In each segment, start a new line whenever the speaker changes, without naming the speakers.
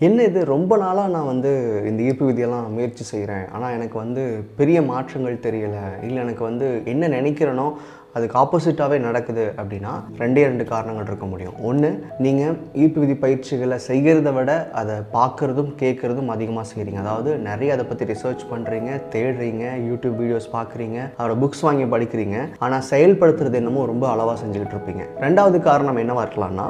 என்ன இது ரொம்ப நாளாக நான் வந்து இந்த ஈர்ப்பு விதியெல்லாம் முயற்சி செய்கிறேன், ஆனால் எனக்கு வந்து பெரிய மாற்றங்கள் தெரியலை, இல்லை எனக்கு வந்து என்ன நினைக்கிறேனோ அதுக்கு ஆப்போசிட்டாகவே நடக்குது அப்படின்னா ரெண்டு காரணங்கள் இருக்க முடியும். ஒன்று, நீங்கள் ஈர்ப்பு விதி பயிற்சிகளை செய்கிறத விட அதை பார்க்குறதும் கேட்குறதும் அதிகமாக செய்கிறீங்க. அதாவது நிறைய அதை பற்றி ரிசர்ச் பண்ணுறீங்க, தேடுறீங்க, யூடியூப் வீடியோஸ் பார்க்குறீங்க, அவரை புக்ஸ் வாங்கி படிக்கிறீங்க, ஆனால் செயல்படுத்துறது என்னமோ ரொம்ப அளவாக செஞ்சுக்கிட்டு இருப்பீங்க. ரெண்டாவது காரணம் என்னவாக இருக்கலாம்னா,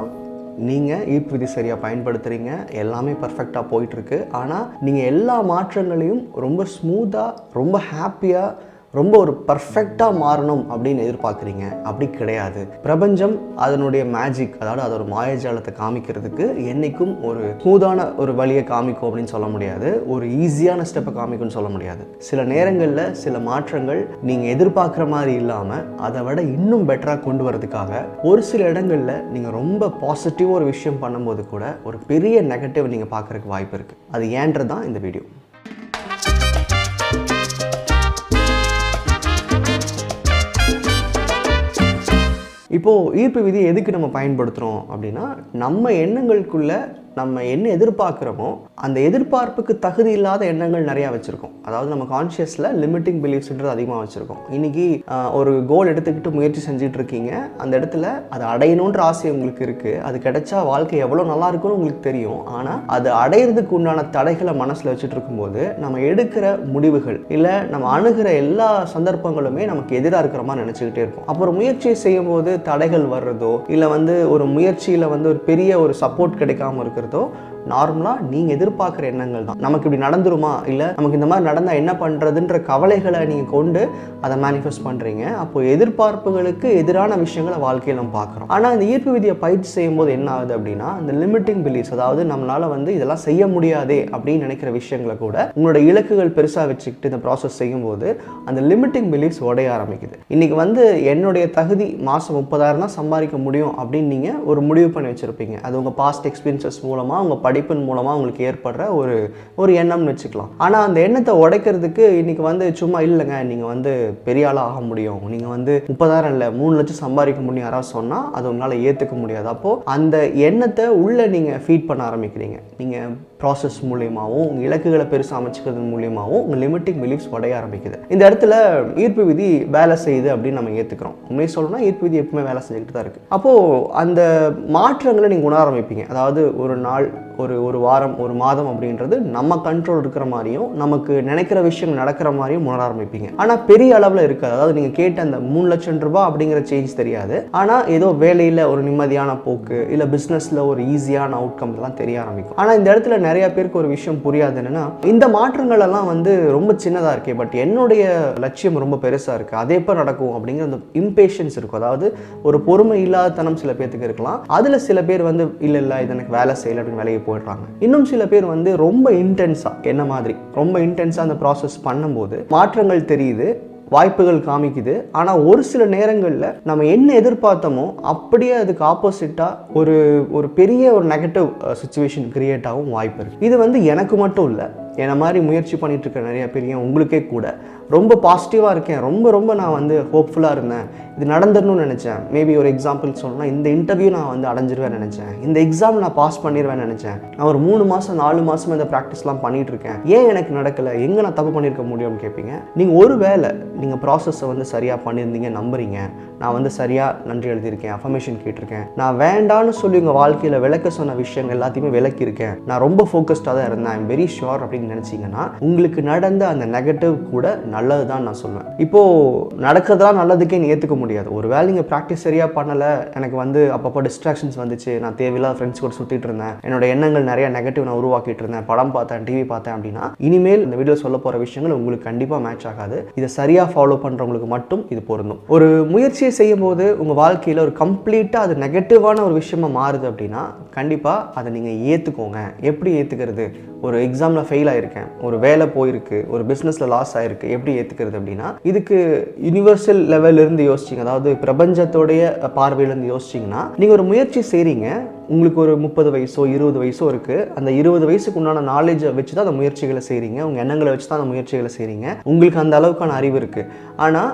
நீங்கள் ஈர்ப்பு விதி சரியாக பயன்படுத்துகிறீங்க, எல்லாமே பர்ஃபெக்டாக போயிட்டுருக்கு, ஆனால் நீங்கள் எல்லா மாற்றங்களையும் ரொம்ப ஸ்மூத்தாக, ரொம்ப ஹாப்பியாக, ரொம்ப ஒரு பர்ஃபெக்டாக மாறணும் அப்படின்னு எதிர்பார்க்குறீங்க. அப்படி கிடையாது. பிரபஞ்சம் அதனுடைய மேஜிக், அதாவது அதோட மாயஜாலத்தை காமிக்கிறதுக்கு என்றைக்கும் ஒரு ஸ்மூதான ஒரு வழியை காமிக்கும் அப்படின்னு சொல்ல முடியாது, ஒரு ஈஸியான ஸ்டெப்பை காமிக்கும்னு சொல்ல முடியாது. சில நேரங்களில் சில மாற்றங்கள் நீங்கள் எதிர்பார்க்குற மாதிரி இல்லாமல் அதை விட இன்னும் பெட்டராக கொண்டு வரதுக்காக ஒரு சில இடங்களில் நீங்கள் ரொம்ப பாசிட்டிவாக ஒரு விஷயம் பண்ணும்போது கூட ஒரு பெரிய நெகட்டிவ் நீங்கள் பார்க்குறதுக்கு வாய்ப்பு இருக்குது. அது ஏன்றது தான் இந்த வீடியோ. இப்போது ஈர்ப்பு விதியை எதுக்கு நம்ம பயன்படுத்துகிறோம் அப்படின்னா, நம்ம எண்ணங்களுக்குள்ள நம்ம என்ன எதிர்பார்க்குறோமோ அந்த எதிர்பார்ப்புக்கு தகுதி இல்லாத எண்ணங்கள் நிறையா வச்சுருக்கோம். அதாவது நம்ம கான்ஷியஸில் லிமிட்டிங் பிலீஃப்ஸ்ன்றது அதிகமாக வச்சுருக்கோம். இன்றைக்கி ஒரு கோல் எடுத்துக்கிட்டு முயற்சி செஞ்சுட்டு இருக்கீங்க, அந்த இடத்துல அதை அடையணுன்ற ஆசை உங்களுக்கு இருக்குது, அது கிடைச்சா வாழ்க்கை எவ்வளோ நல்லா இருக்குன்னு உங்களுக்கு தெரியும். ஆனால் அது அடையிறதுக்கு உண்டான தடைகளை மனசில் வச்சுட்டு இருக்கும்போது நம்ம எடுக்கிற முடிவுகள் இல்லை நம்ம அணுகிற எல்லா சந்தர்ப்பங்களுமே நமக்கு எதிராக இருக்கிற மாதிரி நினச்சிக்கிட்டே இருக்கும். அப்புறம் முயற்சியை செய்யும் போது தடைகள் வர்றதோ இல்லை வந்து ஒரு முயற்சியில் வந்து ஒரு பெரிய ஒரு சப்போர்ட் கிடைக்காம இருக்கிறதோ நார்மலாக நீங்கள் எதிர்பார்க்குற எண்ணங்கள் தான். நமக்கு இப்படி நடந்துருமா, இல்லை நமக்கு இந்த மாதிரி நடந்தால் என்ன பண்ணுறதுன்ற கவலைகளை நீங்கள் கொண்டு அதை மேனிஃபெஸ்ட் பண்ணுறீங்க. அப்போது எதிர்பார்ப்புகளுக்கு எதிரான விஷயங்களை வாழ்க்கையில் நம்ம பார்க்குறோம். ஆனால் இந்த ஈர்ப்பு விதியை பயிற்சி செய்யும் போது என்ன ஆகுது அப்படின்னா, இந்த லிமிட்டிங் பிலீஃப்ஸ், அதாவது நம்மளால் வந்து இதெல்லாம் செய்ய முடியாதே அப்படின்னு நினைக்கிற விஷயங்களை கூட உங்களோட இலக்குகள் பெருசாக வச்சுக்கிட்டு இந்த ப்ராசஸ் செய்யும்போது அந்த லிமிட்டிங் பிலீஃப்ஸ் உடைய ஆரம்பிக்குது. இன்றைக்கி வந்து என்னுடைய தகுதி மாதம் 30,000 தான் சம்பாதிக்க முடியும் அப்படின்னு நீங்கள் ஒரு முடிவு பண்ணி வச்சுருப்பீங்க. அது உங்கள் பாஸ்ட் எக்ஸ்பீரியன்சஸ் மூலமாக, உங்கள் படிப்பின் மூலமாக உங்களுக்கு ஏற்படுற ஒரு எண்ணம்னு வச்சுக்கலாம். ஆனால் அந்த எண்ணத்தை உடைக்கிறதுக்கு இன்றைக்கி வந்து சும்மா இல்லைங்க நீங்கள் வந்து பெரிய ஆளாக ஆக முடியும், நீங்கள் வந்து 30,000 இல்லை 3 லட்சம் சம்பாதிக்க முடியும் யாராவது சொன்னால் அது உங்களால் ஏற்றுக்க முடியாது. அப்போது அந்த எண்ணத்தை உள்ளே நீங்கள் ஃபீட் பண்ண ஆரம்பிக்கிறீங்க. நீங்கள் ப்ராசஸ் மூலியமாகவும் உங்கள் இலக்குகளை பெருசாக அமைச்சிக்கிறது மூலியமாகவும் உங்கள் லிமிட்டிங் பிலீஃப்ஸ் உடைய ஆரம்பிக்குது. இந்த இடத்துல ஈர்ப்பு விதி வேலை செய்யுது அப்படின்னு நம்ம ஏற்றுக்கிறோம். உண்மையை சொல்லணும்னா ஈர்ப்பு விதி எப்பவுமே வேலை செஞ்சுக்கிட்டு தான் இருக்குது. அப்போது அந்த மாற்றங்களை நீங்கள் உணர ஆரம்பிப்பீங்க. அதாவது ஒரு நாள், ஒரு வாரம், ஒரு மாதம் அப்படின்றது நம்ம கண்ட்ரோல் இருக்கிற மாதிரியும் நமக்கு நினைக்கிற விஷயம் நடக்கிற மாதிரியும் உணர ஆரம்பிப்பீங்க. ஆனால் பெரிய அளவில் இருக்காது. அதாவது நீங்கள் கேட்ட அந்த 3 லட்சம் ரூபாய் அப்படிங்கிற சேஞ்ச் தெரியாது. ஆனால் ஏதோ வேலையில் ஒரு நிம்மதியான போக்கு, இல்லை பிஸ்னஸில் ஒரு ஈஸியான அவுட்கம் எல்லாம் தெரிய ஆரம்பிக்கும். ஆனால் இந்த இடத்துல நிறைய பேருக்கு ஒரு விஷயம் புரியாது. என்னன்னா, இந்த மாற்றங்கள் எல்லாம் வந்து ரொம்ப சின்னதாக இருக்கே, பட் என்னுடைய லட்சியம் ரொம்ப பெருசாக இருக்குது, அதே எப்போ நடக்கும் அப்படிங்கிற அந்த இம்பேஷன்ஸ் இருக்கும். அதாவது ஒரு பொறுமை இல்லாத தனம் சில பேருக்கு இருக்கலாம். அதில் சில பேர் வந்து இல்லை இது எனக்கு வேலை செய்யலை அப்படின்னு வேலையை போயிடுறாங்க. இன்னும் சில பேர் வந்து ரொம்ப இன்டென்ஸாக, என்ன மாதிரி ரொம்ப இன்டென்ஸாக அந்த ப்ராசஸ் பண்ணும்போது மாற்றங்கள் தெரியுது, வாய்ப்புகள் காமிக்குது. ஆனால் ஒரு சில நேரங்களில் நம்ம என்ன எதிர்பார்த்தோமோ அப்படியே அதுக்கு ஆப்போசிட்டாக ஒரு பெரிய ஒரு நெகட்டிவ் சுச்சுவேஷன் கிரியேட் ஆகும் வாய்ப்பு இருக்குது. இது வந்து எனக்கு மட்டும் இல்லை, என்னை மாதிரி முயற்சி பண்ணிட்டு இருக்க நிறைய பெரிய உங்களுக்கே கூட ரொம்ப பாசிட்டிவாக இருக்கேன், ரொம்ப நான் வந்து ஹோப்ஃபுல்லாக இருந்தேன், இது நடந்துடணும்னு நினச்சேன். மேபி ஒரு எக்ஸாம்பிள் சொல்லணும்னா, இந்த இன்டர்வியூ நான் வந்து அடைஞ்சிருவேன் நினச்சேன், இந்த எக்ஸாம் நான் பாஸ் பண்ணிடுவேன் நினச்சேன், நான் ஒரு 3 மாதம் 4 மாதம் இந்த ப்ராக்டிஸ்லாம் பண்ணிகிட்டு இருக்கேன், ஏன் எனக்கு நடக்கலை, எங்கே நான் தப்பு பண்ணியிருக்க முடியும்னு கேட்பீங்க. நீங்கள் ஒரு வேளை நீங்கள் ப்ராசஸை வந்து சரியாக பண்ணியிருந்தீங்க, நம்புறீங்க, நான் வந்து சரியாக நன்றி எழுதியிருக்கேன், அஃபர்மேஷன் கேட்டிருக்கேன், நான் வேண்டான்னு சொல்லி உங்கள் வாழ்க்கையில் விளக்க சொன்ன விஷயங்கள் எல்லாத்தையுமே விளக்கியிருக்கேன், நான் ரொம்ப ஃபோக்கஸ்டாக தான் இருந்தேன், ஐம் வெரி ஷுர் அப்படின்னு நினச்சிங்கன்னா உங்களுக்கு நடந்த அந்த நெகட்டிவ் கூட நல்லது தான் நான் சொல்லுவேன். இப்போது நடக்கிறதெல்லாம் நல்லதுக்கே நீ ஏற்றுக்க முடியாது. ஒரு வேளை நீங்கள் ப்ராக்டிஸ் சரியாக பண்ணலை, எனக்கு வந்து அப்பப்போ டிஸ்ட்ராக்ஷன்ஸ் வந்துச்சு, நான் தேவையில்லாத ஃப்ரெண்ட்ஸ் கூட சுற்றிட்டு இருந்தேன், என்னோட எண்ணங்கள் நிறைய நெகட்டிவ் நான் உருவாக்கிட்டு இருந்தேன், படம் பார்த்தேன், டிவி பார்த்தேன் அப்படின்னா இனிமேல் இந்த வீடியோ சொல்ல போகிற விஷயங்கள் உங்களுக்கு கண்டிப்பாக மேட்ச் ஆகாது. இதை சரியாக ஃபாலோ பண்ணுறவங்களுக்கு மட்டும் இது பொருந்தும். ஒரு முயற்சியை செய்யும் போது உங்கள் வாழ்க்கையில் ஒரு கம்ப்ளீட்டாக அது நெகட்டிவான ஒரு விஷயமா மாறுது அப்படின்னா கண்டிப்பாக அதை நீங்கள் ஏற்றுக்கோங்க. எப்படி ஏற்றுக்கிறது? ஒரு எக்ஸாமில் ஃபெயில் ஆகிருக்கேன், ஒரு வேலை போயிருக்கு, ஒரு பிஸ்னஸில் லாஸ் ஆகிருக்கு, எப்படி ஏற்றுக்கிறது அப்படின்னா இதுக்கு யூனிவர்சல் லெவலிருந்து யோசிச்சிங்க, அதாவது பிரபஞ்சத்தோடைய பார்வையிலேருந்து யோசிச்சிங்கன்னா, நீங்கள் ஒரு முயற்சி செய்கிறீங்க, உங்களுக்கு ஒரு 30 வயசோ 20 வயசோ இருக்குது, அந்த 20 வயசுக்கு உண்டான நாலேஜை வச்சு தான் அந்த முயற்சிகளை செய்கிறீங்க, உங்கள் எண்ணங்களை வச்சு தான் அந்த முயற்சிகளை செய்கிறீங்க, உங்களுக்கு அந்த அளவுக்கான அறிவு இருக்குது. ஆனால்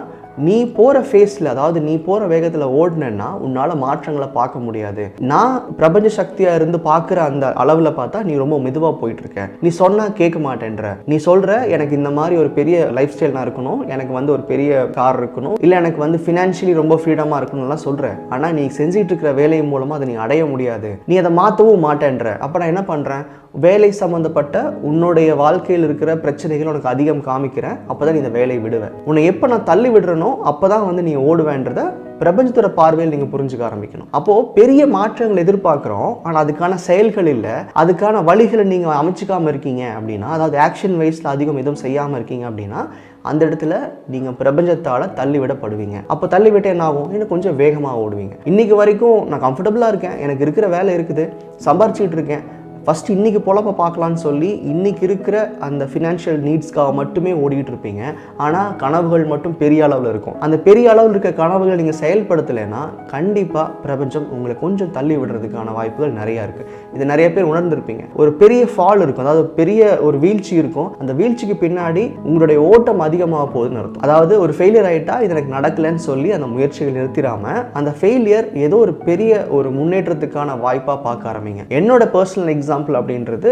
நீ போகிற ஃபேஸில், அதாவது நீ போகிற வேகத்தில் ஓடினேன்னா உன்னால் மாற்றங்களை பார்க்க முடியாது. நான் பிரபஞ்ச சக்தியாக இருந்து பார்க்குற அந்த அளவில் பார்த்தா நீ ரொம்ப மெதுவாக போயிட்டுருக்க. நீ சொன்னால் கேட்க மாட்டேன்ற. நீ சொல்கிற எனக்கு இந்த மாதிரி ஒரு பெரிய லைஃப் ஸ்டைல் நான் இருக்கணும், எனக்கு வந்து ஒரு பெரிய கார் இருக்கணும், இல்லை எனக்கு வந்து ஃபினான்ஷியலி ரொம்ப ஃப்ரீடமாக இருக்கணும்லாம் சொல்கிறேன். ஆனால் நீ செஞ்சுட்டு இருக்கிற வேலை மூலமாக அதை நீ அடைய முடியாது. நீ அதை மாற்றவும் மாட்டேன்ற. அப்போ நான் என்ன பண்ணுறேன், வேலை சம்மந்தப்பட்ட உன்னுடைய வாழ்க்கையில் இருக்கிற பிரச்சனைகள் உனக்கு அதிகம் காமிக்கிறேன். அப்போ தான் நீ இந்த வேலையை விடுவேன். உன்னை எப்போ நான் தள்ளி விடுறனோ அப்போ தான் வந்து நீ ஓடுவேன்றத பிரபஞ்சத்தோட பார்வையில் நீங்கள் புரிஞ்சுக்க ஆரம்பிக்கணும். அப்போது பெரிய மாற்றங்கள் எதிர்பார்க்குறோம், ஆனால் அதுக்கான செயல்கள் இல்லை, அதுக்கான வழிகளை நீங்கள் அமைச்சிக்காமல் இருக்கீங்க அப்படின்னா, அதாவது ஆக்ஷன் வைஸில் அதிகம் எதுவும் செய்யாமல் இருக்கீங்க அப்படின்னா, அந்த இடத்துல நீங்கள் பிரபஞ்சத்தால் தள்ளிவிடப்படுவீங்க. அப்போ தள்ளிவிட்டு என்ன ஆகும், இன்னும் கொஞ்சம் வேகமாக ஓடுவீங்க. இன்றைக்கி வரைக்கும் நான் கம்ஃபர்டபுளாக இருக்கேன், எனக்கு இருக்கிற வேலை இருக்குது, சம்பாரிச்சிட்டு இருக்கேன், ஃபஸ்ட்டு இன்றைக்கி பொழப்ப பார்க்கலான்னு சொல்லி இன்றைக்கி இருக்கிற அந்த ஃபினான்ஷியல் நீட்ஸ்க்காக மட்டுமே ஓடிக்கிட்டு இருப்பீங்க. ஆனால் கனவுகள் மட்டும் பெரிய அளவில் இருக்கும். அந்த பெரிய அளவில் இருக்க கனவுகளை நீங்கள் செயல்படுத்தலைன்னா கண்டிப்பாக பிரபஞ்சம் உங்களை கொஞ்சம் தள்ளி விடுறதுக்கான வாய்ப்புகள் நிறையா இருக்குது. இது நிறைய பேர் உணர்ந்திருப்பீங்க. ஒரு பெரிய ஃபால் இருக்கும், அதாவது பெரிய ஒரு வீழ்ச்சி இருக்கும். அந்த வீழ்ச்சிக்கு பின்னாடி உங்களுடைய ஓட்டம் அதிகமாக போகுதுன்னு அர்த்தம். அதாவது ஒரு ஃபெயிலியர் ஆகிட்டா இது எனக்கு நடக்கலைன்னு சொல்லி அந்த முயற்சிகள் நிறுத்திடாமல் அந்த ஃபெயிலியர் ஏதோ ஒரு பெரிய ஒரு முன்னேற்றத்துக்கான வாய்ப்பாக பார்க்க ஆரம்பிங்க. என்னோட பர்சனல் எக்ஸாம்பிள் அப்படின்றது,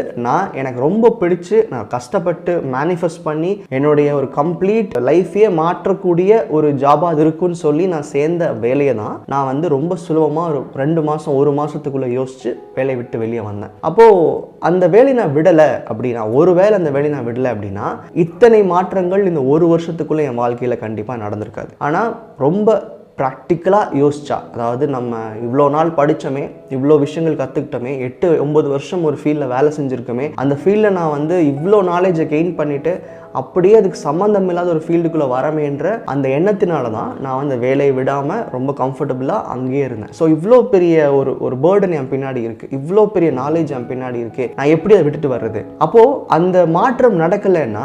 எனக்கு ரொம்ப பிடிச்சு நான் கஷ்டப்பட்டு மேனிஃபெஸ்ட் பண்ணி என்னுடைய ஒரு கம்ப்ளீட் லைஃபையே மாற்றக்கூடிய ஒரு ஜாபா அது இருக்குன்னு சொல்லி நான் சேர்ந்த வேலையை தான் நான் வந்து ரொம்ப சுலபமாக ஒரு 2 மாதம் 1 மாதத்துக்குள்ளே யோசிச்சு வேலையை விட்டு வெளியே வந்தேன். அப்போது அந்த வேலையை நான் விடலை அப்படின்னா, ஒருவேளை அந்த வேலையை நான் விடலை அப்படின்னா இத்தனை மாற்றங்கள் இந்த 1 வருஷத்துக்குள்ளே என் வாழ்க்கையில் கண்டிப்பாக நடந்திருக்காது. ஆனால் ரொம்ப ப்ராக்டிக்கலாக யோசிச்சா, அதாவது நம்ம இவ்வளோ நாள் படித்தோமே, இவ்வளோ விஷயங்கள் கற்றுக்கிட்டோமே, 8-9 வருஷம் ஒரு ஃபீல்டில் வேலை செஞ்சுருக்கோமே, அந்த ஃபீல்டில் நான் வந்து இவ்வளோ நாலேஜை கெயின் பண்ணிவிட்டு அப்படியே அதுக்கு சம்மந்தம் இல்லாத ஒரு ஃபீல்டுக்குள்ளே வரமேன்ற அந்த எண்ணத்தினால தான் நான் வந்து வேலையை விடாமல் ரொம்ப கம்ஃபர்டபுளாக அங்கேயே இருந்தேன். ஸோ இவ்வளோ பெரிய ஒரு பேர்டன் என் பின்னாடி இருக்குது, இவ்வளோ பெரிய நாலேஜ் என் பின்னாடி இருக்குது, நான் எப்படி அதை விட்டுட்டு வர்றது? அப்போது அந்த மாற்றம் நடக்கலைன்னா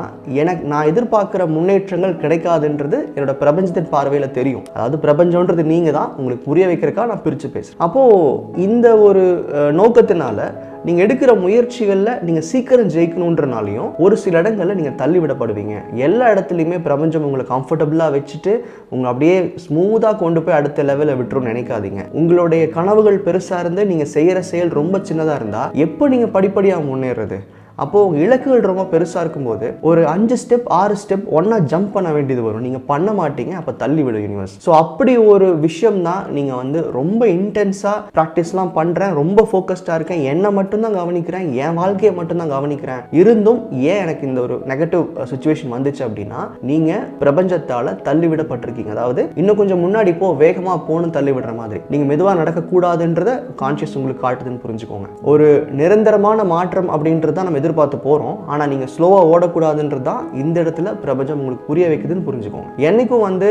நான் எதிர்பார்க்குற முன்னேற்றங்கள் கிடைக்காதுன்றது என்னோட பிரபஞ்சத்தின் பார்வையில் தெரியும். அதாவது பிரபஞ்சம்ன்றது நீங்கள் தான், உங்களுக்கு புரிய வைக்கிறதுக்காக நான் பிரித்து பேசுகிறேன். அப்போது இந்த ஒரு நோக்கத்தினால நீங்கள் எடுக்கிற முயற்சிகளில் நீங்கள் சீக்கிரம் ஜெயிக்கணுன்றனாலையும் ஒரு சில இடங்களில் நீங்கள் தள்ளிவிடப்படுவீங்க. எல்லா இடத்துலையுமே பிரபஞ்சம் உங்களை கம்ஃபர்டபுளாக வச்சுட்டு உங்களை அப்படியே ஸ்மூத்தாக கொண்டு போய் அடுத்த லெவலில் விட்டுருன்னு நினைக்காதீங்க. உங்களுடைய கனவுகள் பெருசாக இருந்து நீங்கள் செய்கிற செயல் ரொம்ப சின்னதாக இருந்தால் எப்போ நீங்கள் படிப்படியாக முன்னேறது? அப்போது உங்கள் இலக்குகள் ரொம்ப பெருசாக இருக்கும்போது ஒரு 5 ஸ்டெப் 6 ஸ்டெப் ஒன்றா ஜம்ப் பண்ண வேண்டியது வரும். நீங்கள் பண்ண மாட்டீங்க, அப்போ தள்ளிவிடும் யூனிவர்ஸ். ஸோ அப்படி ஒரு விஷயம் தான் நீங்கள் வந்து ரொம்ப இன்டென்ஸாக ப்ராக்டிஸ்லாம் பண்ணுறேன், ரொம்ப ஃபோக்கஸ்டாக இருக்கேன், என்னை மட்டும்தான் கவனிக்கிறேன், என் வாழ்க்கையை மட்டும்தான் கவனிக்கிறேன், இருந்தும் ஏன் எனக்கு இந்த ஒரு நெகட்டிவ் சுச்சுவேஷன் வந்துச்சு அப்படின்னா நீங்கள் பிரபஞ்சத்தால் தள்ளிவிடப்பட்டிருக்கீங்க. அதாவது இன்னும் கொஞ்சம் முன்னாடி வேகமாக போகணும் தள்ளிவிடுற மாதிரி, நீங்கள் மெதுவாக நடக்கக்கூடாதுன்றதை கான்ஷியஸ் உங்களுக்கு காட்டுதுன்னு புரிஞ்சுக்கோங்க. ஒரு நிரந்தரமான மாற்றம் அப்படின்றது தான் நம்ம எதிர்பார்த்து போகிறோம். ஆனால் நீங்கள் ஸ்லோவாக ஓடக்கூடாதுன்றது தான் இந்த இடத்துல பிரபஞ்சம் உங்களுக்கு புரிய வைக்குதுன்னு புரிஞ்சுக்கோங்க. என்றைக்கும் வந்து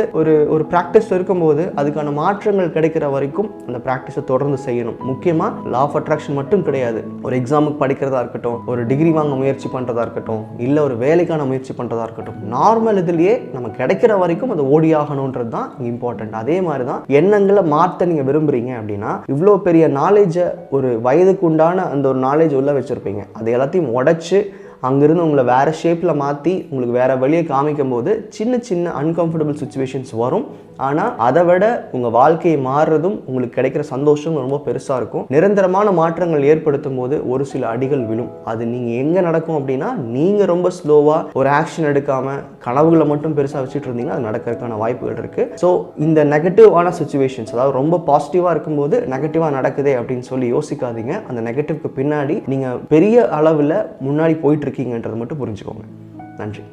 ஒரு ப்ராக்டிஸ் இருக்கும்போது அதுக்கான மாற்றங்கள் கிடைக்கிற வரைக்கும் அந்த ப்ராக்டிஸை தொடர்ந்து செய்யணும். முக்கியமாக லா ஆஃப் அட்ராக்ஷன் மட்டும் கிடையாது, ஒரு எக்ஸாமுக்கு படிக்கிறதா இருக்கட்டும், ஒரு டிகிரி வாங்க முயற்சி பண்ணுறதா இருக்கட்டும், இல்லை ஒரு வேலைக்கான முயற்சி பண்ணுறதா இருக்கட்டும், நார்மல் இதுலேயே நம்ம கிடைக்கிற வரைக்கும் அது ஓடி ஆகணுன்றது தான் இம்பார்ட்டன்ட். அதே மாதிரி தான் எண்ணங்களை மாற்ற நீங்கள் விரும்புகிறீங்க அப்படின்னா இவ்வளோ பெரிய நாலேஜை ஒரு வயதுக்கு உண்டான அந்த ஒரு நாலேஜ் உள்ள வச்சுருப்பீங்க, அது எல்லாத்தையும் உடைச்சு அங்கிருந்து உங்களை வேறு ஷேப்பில் மாற்றி உங்களுக்கு வேறு வழியை காமிக்கும் போது சின்ன சின்ன அன்கம்ஃபர்டபுள் சுச்சுவேஷன்ஸ் வரும். ஆனால் அதை விட உங்கள் வாழ்க்கையை மாறுறதும் உங்களுக்கு கிடைக்கிற சந்தோஷம் ரொம்ப பெருசாக இருக்கும். நிரந்தரமான மாற்றங்கள் ஏற்படுத்தும் போது ஒரு சில அடிகள் விழும். அது நீங்கள் எங்கே நடக்கும் அப்படின்னா நீங்கள் ரொம்ப ஸ்லோவாக ஒரு ஆக்ஷன் எடுக்காமல் கனவுகளை மட்டும் பெருசாக வச்சுட்டு இருந்தீங்கன்னா அது நடக்கிறதுக்கான வாய்ப்புகள் இருக்குது. ஸோ இந்த நெகட்டிவான சுச்சுவேஷன்ஸ், அதாவது ரொம்ப பாசிட்டிவாக இருக்கும்போது நெகட்டிவாக நடக்குதே அப்படின்னு சொல்லி யோசிக்காதீங்க. அந்த நெகட்டிவ்க்கு பின்னாடி நீங்கள் பெரிய அளவில் முன்னாடி போயிட்டு இருக்கீங்கன்றது மட்டும் புரிஞ்சுக்கோங்க. நன்றி.